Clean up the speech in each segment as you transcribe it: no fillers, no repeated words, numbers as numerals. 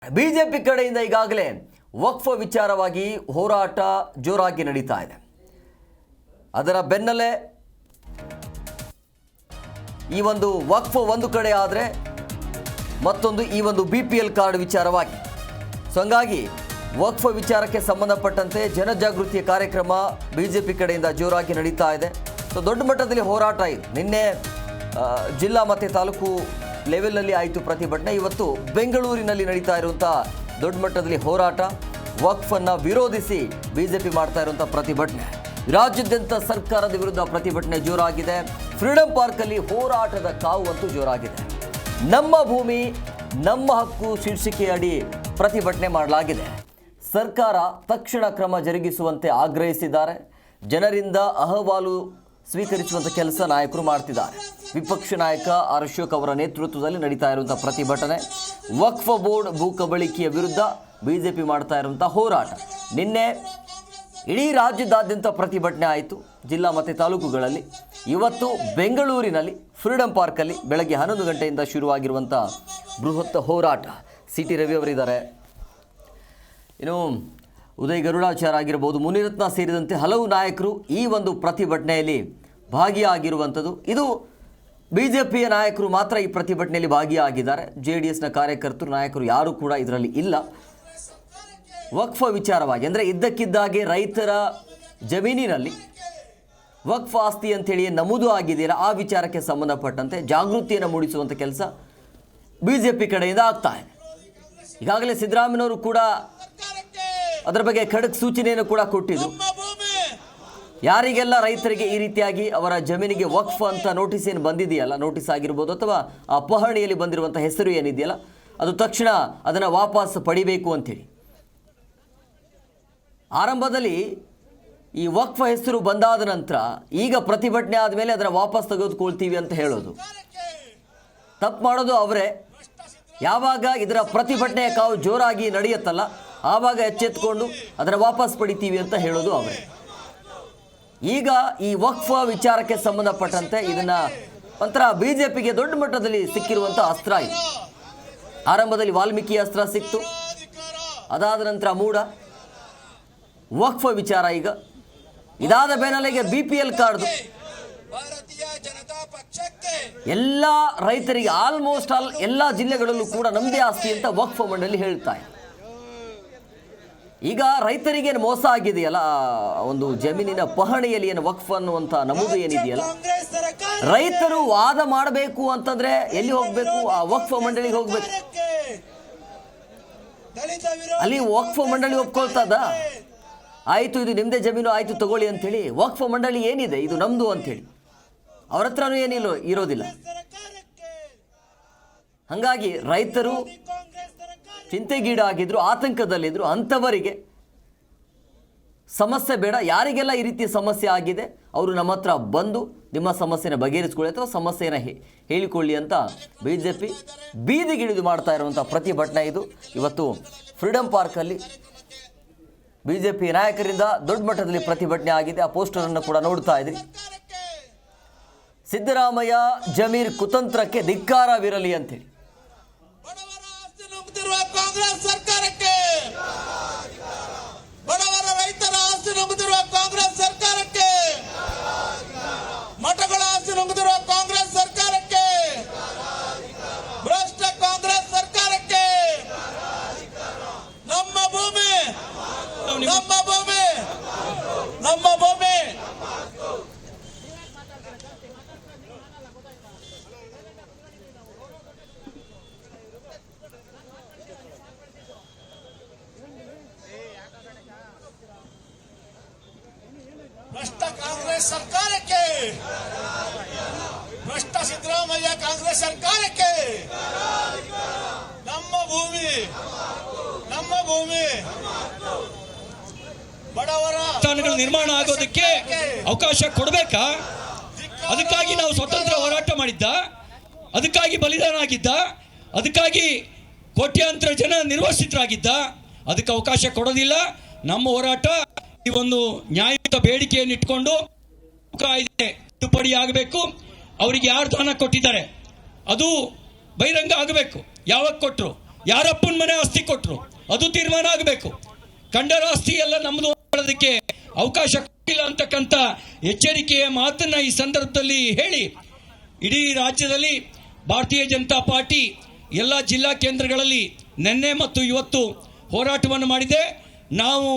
BJP ಕಡೆಯಿಂದ ಈಗಾಗಲೇ ವಕ್ಫ್ ವಿಚಾರವಾಗಿ ಹೋರಾಟ ಜೋರಾಗಿ ನಡೀತಾ ಇದೆ. ಅದರ ಬೆನ್ನಲ್ಲೇ ಈ ಒಂದು ವಕ್ಫ್ ಒಂದು ಕಡೆ ಆದರೆ ಮತ್ತೊಂದು ಈ ಒಂದು BPL ಕಾರ್ಡ್ ವಿಚಾರವಾಗಿ. ಸೊ ಹಂಗಾಗಿ ವಕ್ಫ್ ವಿಚಾರಕ್ಕೆ ಸಂಬಂಧಪಟ್ಟಂತೆ ಜನಜಾಗೃತಿಯ ಕಾರ್ಯಕ್ರಮ ಬಿಜೆಪಿ ಕಡೆಯಿಂದ ಜೋರಾಗಿ ನಡೀತಾ ಇದೆ. ಸೊ ದೊಡ್ಡ ಮಟ್ಟದಲ್ಲಿ ಹೋರಾಟ ಇದೆ. ನಿನ್ನೆ ಜಿಲ್ಲಾ ಮತ್ತು ತಾಲೂಕು ಲೆವೆಲ್ನಲ್ಲಿ ಆಯಿತು ಪ್ರತಿಭಟನೆ. ಇವತ್ತು ಬೆಂಗಳೂರಿನಲ್ಲಿ ನಡೀತಾ ಇರುವಂಥ ದೊಡ್ಡ ಮಟ್ಟದಲ್ಲಿ ಹೋರಾಟ, ವಕ್ಫನ್ನು ವಿರೋಧಿಸಿ ಬಿಜೆಪಿ ಮಾಡ್ತಾ ಇರುವಂಥ ಪ್ರತಿಭಟನೆ. ರಾಜ್ಯಾದ್ಯಂತ ಸರ್ಕಾರದ ವಿರುದ್ಧ ಪ್ರತಿಭಟನೆ ಜೋರಾಗಿದೆ. ಫ್ರೀಡಂ ಪಾರ್ಕಲ್ಲಿ ಹೋರಾಟದ ಕಾವು ಅಂತೂ ಜೋರಾಗಿದೆ. ನಮ್ಮ ಭೂಮಿ ನಮ್ಮ ಹಕ್ಕು ಶೀರ್ಷಿಕೆಯಡಿ ಪ್ರತಿಭಟನೆ ಮಾಡಲಾಗಿದೆ. ಸರ್ಕಾರ ತಕ್ಷಣ ಕ್ರಮ ಜರುಗಿಸುವಂತೆ ಆಗ್ರಹಿಸಿದ್ದಾರೆ. ಜನರಿಂದ ಅಹವಾಲು ಸ್ವೀಕರಿಸುವಂಥ ಕೆಲಸ ನಾಯಕರು ಮಾಡ್ತಿದ್ದಾರೆ. ವಿಪಕ್ಷ ನಾಯಕ ಆರ್ ಅಶೋಕ್ ಅವರ ನೇತೃತ್ವದಲ್ಲಿ ನಡೀತಾ ಇರುವಂಥ ಪ್ರತಿಭಟನೆ. ವಕ್ಫ್ ಬೋರ್ಡ್ ಭೂ ಕಬಳಿಕೆಯ ವಿರುದ್ಧ ಬಿಜೆಪಿ ಮಾಡ್ತಾ ಇರುವಂಥ ಹೋರಾಟ. ನಿನ್ನೆ ಇಡೀ ರಾಜ್ಯದಾದ್ಯಂತ ಪ್ರತಿಭಟನೆ ಆಯಿತು, ಜಿಲ್ಲಾ ಮತ್ತು ತಾಲೂಕುಗಳಲ್ಲಿ. ಇವತ್ತು ಬೆಂಗಳೂರಿನಲ್ಲಿ ಫ್ರೀಡಂ ಪಾರ್ಕಲ್ಲಿ ಬೆಳಗ್ಗೆ 11 ಗಂಟೆಯಿಂದ ಶುರುವಾಗಿರುವಂಥ ಬೃಹತ್ ಹೋರಾಟ. CT ರವಿ ಅವರಿದ್ದಾರೆ, ಇನ್ನು ಉದಯ್ ಗರುಡಾಚಾರ್ ಆಗಿರ್ಬೋದು, ಮುನಿರತ್ನ ಸೇರಿದಂತೆ ಹಲವು ನಾಯಕರು ಈ ಒಂದು ಪ್ರತಿಭಟನೆಯಲ್ಲಿ ಭಾಗಿಯಾಗಿರುವಂಥದ್ದು. ಇದು ಬಿಜೆಪಿಯ ನಾಯಕರು ಮಾತ್ರ ಈ ಪ್ರತಿಭಟನೆಯಲ್ಲಿ ಭಾಗಿಯಾಗಿದ್ದಾರೆ. JDSನ ಕಾರ್ಯಕರ್ತರು ನಾಯಕರು ಯಾರೂ ಕೂಡ ಇದರಲ್ಲಿ ಇಲ್ಲ. ವಕ್ಫ್ ವಿಚಾರವಾಗಿ ಅಂದರೆ ಇದ್ದಕ್ಕಿದ್ದಾಗೆ ರೈತರ ಜಮೀನಿನಲ್ಲಿ ವಕ್ಫ್ ಆಸ್ತಿ ಅಂತೇಳಿ ನಮೂದು ಆಗಿದೆಯಲ್ಲ, ಆ ವಿಚಾರಕ್ಕೆ ಸಂಬಂಧಪಟ್ಟಂತೆ ಜಾಗೃತಿಯನ್ನು ಮೂಡಿಸುವಂಥ ಕೆಲಸ ಬಿಜೆಪಿ ಕಡೆಯಿಂದ ಆಗ್ತಾ ಇದೆ. ಈಗಾಗಲೇ ಸಿದ್ದರಾಮಯ್ಯನವರು ಕೂಡ ಅದರ ಬಗ್ಗೆ ಖಡಕ್ ಸೂಚನೆಯನ್ನು ಕೂಡ ಕೊಟ್ಟಿದ್ರು. ಯಾರಿಗೆಲ್ಲ ರೈತರಿಗೆ ಈ ರೀತಿಯಾಗಿ ಅವರ ಜಮೀನಿಗೆ ವಕ್ಫ್ ಅಂತ ನೋಟಿಸ್ ಏನು ಬಂದಿದೆಯಲ್ಲ, ನೋಟಿಸ್ ಆಗಿರ್ಬೋದು ಅಥವಾ ಆ ಪಹಣಿಯಲ್ಲಿ ಬಂದಿರುವಂಥ ಹೆಸರು ಏನಿದೆಯಲ್ಲ, ಅದು ತಕ್ಷಣ ಅದನ್ನು ವಾಪಸ್ ಪಡಿಬೇಕು ಅಂಥೇಳಿ. ಆರಂಭದಲ್ಲಿ ಈ ವಕ್ಫ್ ಹೆಸರು ಬಂದಾದ ನಂತರ ಈಗ ಪ್ರತಿಭಟನೆ ಆದಮೇಲೆ ಅದನ್ನು ವಾಪಸ್ ತೆಗೆದುಕೊಳ್ತೀವಿ ಅಂತ ಹೇಳೋದು. ತಪ್ಪು ಮಾಡೋದು ಅವರೇ. ಯಾವಾಗ ಇದರ ಪ್ರತಿಭಟನೆಯ ಕಾವು ಜೋರಾಗಿ ನಡೆಯುತ್ತಲ್ಲ, ಆವಾಗ ಎಚ್ಚೆತ್ತುಕೊಂಡು ಅದನ್ನು ವಾಪಸ್ ಪಡಿತೀವಿ ಅಂತ ಹೇಳೋದು ಅವರೇ. ಈಗ ಈ ವಕ್ಫ್ ವಿಚಾರಕ್ಕೆ ಸಂಬಂಧಪಟ್ಟಂತೆ ಇದನ್ನು ಒಂಥರ ಬಿಜೆಪಿಗೆ ದೊಡ್ಡ ಮಟ್ಟದಲ್ಲಿ ಸಿಕ್ಕಿರುವಂಥ ಅಸ್ತ್ರ ಇದು. ಆರಂಭದಲ್ಲಿ ವಾಲ್ಮೀಕಿ ಅಸ್ತ್ರ ಸಿಕ್ತು, ಅದಾದ ನಂತರ ಮೂಡ ವಕ್ಫ್ ವಿಚಾರ. ಈಗ ಇದಾದ ಬೆನ್ನಲ್ಲಿಗೆ BPL ಕಾರ್ಡ್ ಎಲ್ಲ ರೈತರಿಗೆ ಆಲ್ಮೋಸ್ಟ್ ಆಲ್ ಎಲ್ಲ ಜಿಲ್ಲೆಗಳಲ್ಲೂ ಕೂಡ ನಮ್ಮದೇ ಆಸ್ತಿ ಅಂತ ವಕ್ಫ್ ಮಂಡಳಿ ಹೇಳ್ತಾ ಇದೆ. ಈಗ ರೈತರಿಗೆ ಮೋಸ ಆಗಿದೆಯಲ್ಲ, ಒಂದು ಜಮೀನಿನ ಪಹಣಿಯಲ್ಲಿ ಏನು ವಕ್ಫ್ ಅನ್ನುವಂಥ ನಮೂದು ಏನಿದೆಯಲ್ಲ, ರೈತರು ವಾದ ಮಾಡಬೇಕು ಅಂತಂದ್ರೆ ಎಲ್ಲಿ ಹೋಗಬೇಕು? ಆ ವಕ್ಫ್ ಮಂಡಳಿಗೆ ಹೋಗ್ಬೇಕು. ಅಲ್ಲಿ ವಕ್ಫ್ ಮಂಡಳಿ ಒಪ್ಕೊಳ್ತದ, ಆಯಿತು ಇದು ನಿಮ್ಮದೇ ಜಮೀನು, ಆಯಿತು ತಗೊಳ್ಳಿ ಅಂಥೇಳಿ. ವಕ್ಫ್ ಮಂಡಳಿ ಏನಿದೆ ಇದು ನಮ್ಮದು ಅಂಥೇಳಿ ಅವ್ರ ಹತ್ರನೂ ಏನಿಲ್ಲ, ಇರೋದಿಲ್ಲ. ಹಾಗಾಗಿ ರೈತರು ಚಿಂತೆಗೀಡಾಗಿದ್ರು, ಆತಂಕದಲ್ಲಿದ್ದರು. ಅಂಥವರಿಗೆ ಸಮಸ್ಯೆ ಬೇಡ. ಯಾರಿಗೆಲ್ಲ ಈ ರೀತಿಯ ಸಮಸ್ಯೆ ಆಗಿದೆ ಅವರು ನಮ್ಮ ಹತ್ರ ಬಂದು ನಿಮ್ಮ ಸಮಸ್ಯೆನ ಬಗೆಹರಿಸ್ಕೊಳ್ಳಿ ಅಥವಾ ಸಮಸ್ಯೆಯನ್ನು ಹೇಳಿಕೊಳ್ಳಿ ಅಂತ ಬಿಜೆಪಿ ಬೀದಿಗಿಳಿದು ಮಾಡ್ತಾ ಇರುವಂಥ ಪ್ರತಿಭಟನೆ ಇದು. ಇವತ್ತು ಫ್ರೀಡಂ ಪಾರ್ಕಲ್ಲಿ ಬಿಜೆಪಿ ನಾಯಕರಿಂದ ದೊಡ್ಡ ಮಟ್ಟದಲ್ಲಿ ಪ್ರತಿಭಟನೆ ಆಗಿದೆ. ಆ ಪೋಸ್ಟರನ್ನು ಕೂಡ ನೋಡ್ತಾ ಇದ್ರಿ. ಸಿದ್ದರಾಮಯ್ಯ ಜಮೀರ್ ಕುತಂತ್ರಕ್ಕೆ ಧಿಕ್ಕಾರವಿರಲಿ ಅಂತೇಳಿ ಕಾಂಗ್ರೆಸ್ ಸರ್ಕಾರಕ್ಕೆ, ಬಡವರ ರೈತರ ಆಸ್ತಿ ನುಂಗುತ್ತಿರುವ ಕಾಂಗ್ರೆಸ್ ಸರ್ಕಾರಕ್ಕೆ, ಮಠಗಳ ಆಸ್ತಿ ನುಂಗುತ್ತಿರುವ ಕಾಂಗ್ರೆಸ್ ಸರ್ಕಾರಕ್ಕೆ, ಭ್ರಷ್ಟ ಕಾಂಗ್ರೆಸ್ ಸರ್ಕಾರಕ್ಕೆ, ನಮ್ಮ ಭೂಮಿ ನಮ್ಮ ಭೂಮಿ ನಮ್ಮ ಭೂಮಿ ಭ್ರಷ್ಟ ಕಾಂಗ್ರೆಸ್ ಸರ್ಕಾರಕ್ಕೆ, ಭ್ರಷ್ಟ ಸಿದ್ದರಾಮಯ್ಯ ಕಾಂಗ್ರೆಸ್ ಸರ್ಕಾರಕ್ಕೆ, ನಮ್ಮ ಭೂಮಿ ನಮ್ಮ ಭೂಮಿ ಬಡವರ ಸ್ಥಾನಗಳು ನಿರ್ಮಾಣ ಆಗೋದಕ್ಕೆ ಅವಕಾಶ ಕೊಡಬೇಕಾ? ಅದಕ್ಕಾಗಿ ನಾವು ಸ್ವತಂತ್ರ ಹೋರಾಟ ಮಾಡಿದ್ದ, ಅದಕ್ಕಾಗಿ ಬಲಿದಾನ ಆಗಿದ್ದ, ಅದಕ್ಕಾಗಿ ಕೋಟ್ಯಾಂತರ ಜನ ನಿರ್ವಸಿತರಾಗಿದ್ದ. ಅದಕ್ಕೆ ಅವಕಾಶ ಕೊಡೋದಿಲ್ಲ. ನಮ್ಮ ಹೋರಾಟ ಈ ಒಂದು ನ್ಯಾಯಯುತ ಬೇಡಿಕೆಯನ್ನು ಇಟ್ಕೊಂಡು ಕಾಯ್ದೆ ತಿದ್ದುಪಡಿ ಆಗಬೇಕು. ಅವರಿಗೆ ಯಾರು ದಾನ ಕೊಟ್ಟಿದ್ದಾರೆ ಅದು ಬಹಿರಂಗ ಆಗಬೇಕು. ಯಾವಾಗ ಕೊಟ್ಟರು ಯಾರಪ್ಪನ ಮನೆ ಆಸ್ತಿ ಕೊಟ್ಟರು ಅದು ತೀರ್ಮಾನ ಆಗಬೇಕು. ಕಂಡರ ಆಸ್ತಿ ಎಲ್ಲ ನಮ್ಮದು ಮಾಡೋದಕ್ಕೆ ಅವಕಾಶ ಕೊಟ್ಟಿಲ್ಲ ಅಂತಕ್ಕಂಥ ಎಚ್ಚರಿಕೆಯ ಮಾತನ್ನ ಈ ಸಂದರ್ಭದಲ್ಲಿ ಹೇಳಿ, ಇಡೀ ರಾಜ್ಯದಲ್ಲಿ ಭಾರತೀಯ ಜನತಾ ಪಾರ್ಟಿ ಎಲ್ಲ ಜಿಲ್ಲಾ ಕೇಂದ್ರಗಳಲ್ಲಿ ನಿನ್ನೆ ಮತ್ತು ಇವತ್ತು ಹೋರಾಟವನ್ನು ಮಾಡಿದೆ. ನಾವು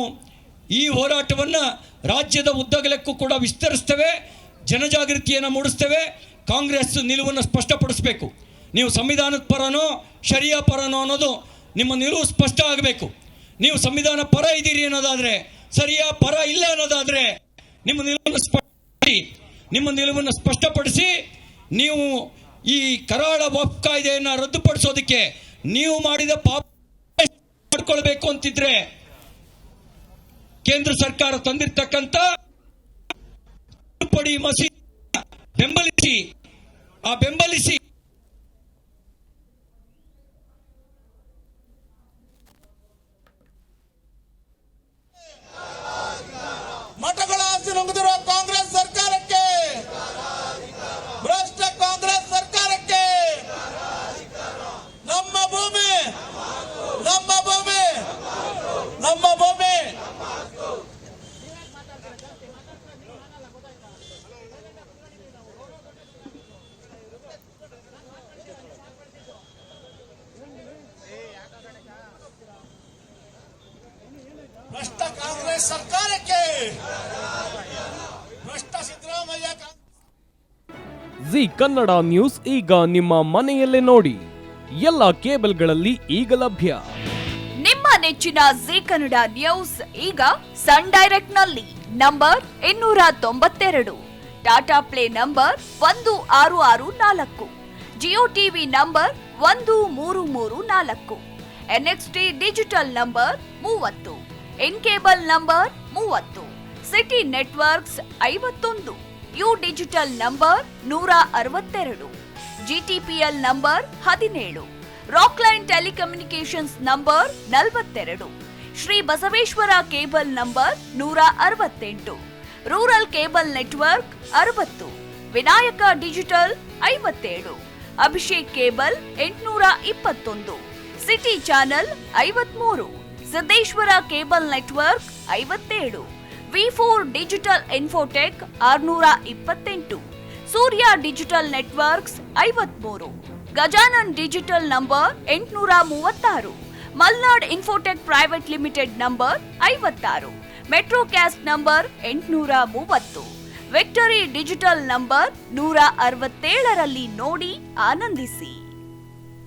ಈ ಹೋರಾಟವನ್ನು ರಾಜ್ಯದ ಉದ್ದಗಲಕ್ಕೂ ಕೂಡ ವಿಸ್ತರಿಸ್ತೇವೆ, ಜನಜಾಗೃತಿಯನ್ನು ಮೂಡಿಸ್ತೇವೆ. ಕಾಂಗ್ರೆಸ್ ನಿಲುವನ್ನು ಸ್ಪಷ್ಟಪಡಿಸಬೇಕು. ನೀವು ಸಂವಿಧಾನದ ಪರನೋ ಶರಿಯಾ ಪರನೋ ಅನ್ನೋದು ನಿಮ್ಮ ನಿಲುವು ಸ್ಪಷ್ಟ ಆಗಬೇಕು. ನೀವು ಸಂವಿಧಾನ ಪರ ಇದ್ದೀರಿ ಅನ್ನೋದಾದರೆ, ಸರಿಯಾ ಪರ ಇಲ್ಲ ಅನ್ನೋದಾದರೆ ನಿಮ್ಮ ನಿಲುವನ್ನು ಸ್ಪಷ್ಟಪಡಿಸಿ ನೀವು ಈ ಕರಾಳ ವಕ್ಫ್ ಕಾಯ್ದೆಯನ್ನು ರದ್ದುಪಡಿಸೋದಕ್ಕೆ ನೀವು ಮಾಡಿದ ಪಾಪ ಮಾಡ್ಕೊಳ್ಬೇಕು ಅಂತಿದ್ರೆ ಕೇಂದ್ರ ಸರ್ಕಾರ ತಂದಿರತಕ್ಕಂತ ತಿದ್ದುಪಡಿ ಮಸೂದೆ ಬೆಂಬಲಿಸಿ ಮಠಗಳ ಆಸ್ತಿ ನುಂಗುತ್ತಿರುವ ಕಾಂಗ್ರೆಸ್ ಸರ್ಕಾರಕ್ಕೆ, ಭ್ರಷ್ಟ ಕಾಂಗ್ರೆಸ್ ಸರ್ಕಾರಕ್ಕೆ, ನಮ್ಮ ಭೂಮಿ ನಮ್ಮ ಭೂಮಿ ನಮ್ಮ ಭೂಮಿ ಭ್ರಷ್ಟ ಕಾಂಗ್ರೆಸ್ ಸರ್ಕಾರಕ್ಕೆ, ಭ್ರಷ್ಟ ಸಿದ್ದರಾಮಯ್ಯ ಜಿ ಕನ್ನಡ ನ್ಯೂಸ್ ಈಗ ನಿಮ್ಮ ಮನೆಯಲ್ಲೇ ನೋಡಿ. ಎಲ್ಲ ಕೇಬಲ್ಗಳಲ್ಲಿ ಈಗ ಲಭ್ಯ. ನಿಮ್ಮ ನೆಚ್ಚಿನ ಜಿ ಕನ್ನಡ ನ್ಯೂಸ್ ಈಗ ಸನ್ ಡೈರೆಕ್ಟ್ ನಲ್ಲಿ number 292, Tata play number 1664, Jio TV number 1334, NXT digital number 30, in cable number 30, city networks 51, U digital number 162, GTPL number 17, Rockline telecommunications number 42, Shri Basaveshwara cable number 168, rural cable network 60, Vinayaka digital 57, Abhishek cable 821, city channel 53, Siddeshwara cable network 57, V4 digital Infotech 628, Surya digital networks 53, Gajanan digital number 836, Malnad infotech private limited number 56, Metrocast number 830, victory digital number 167ರಲ್ಲಿ ನೋಡಿ ಆನಂದಿಸಿ.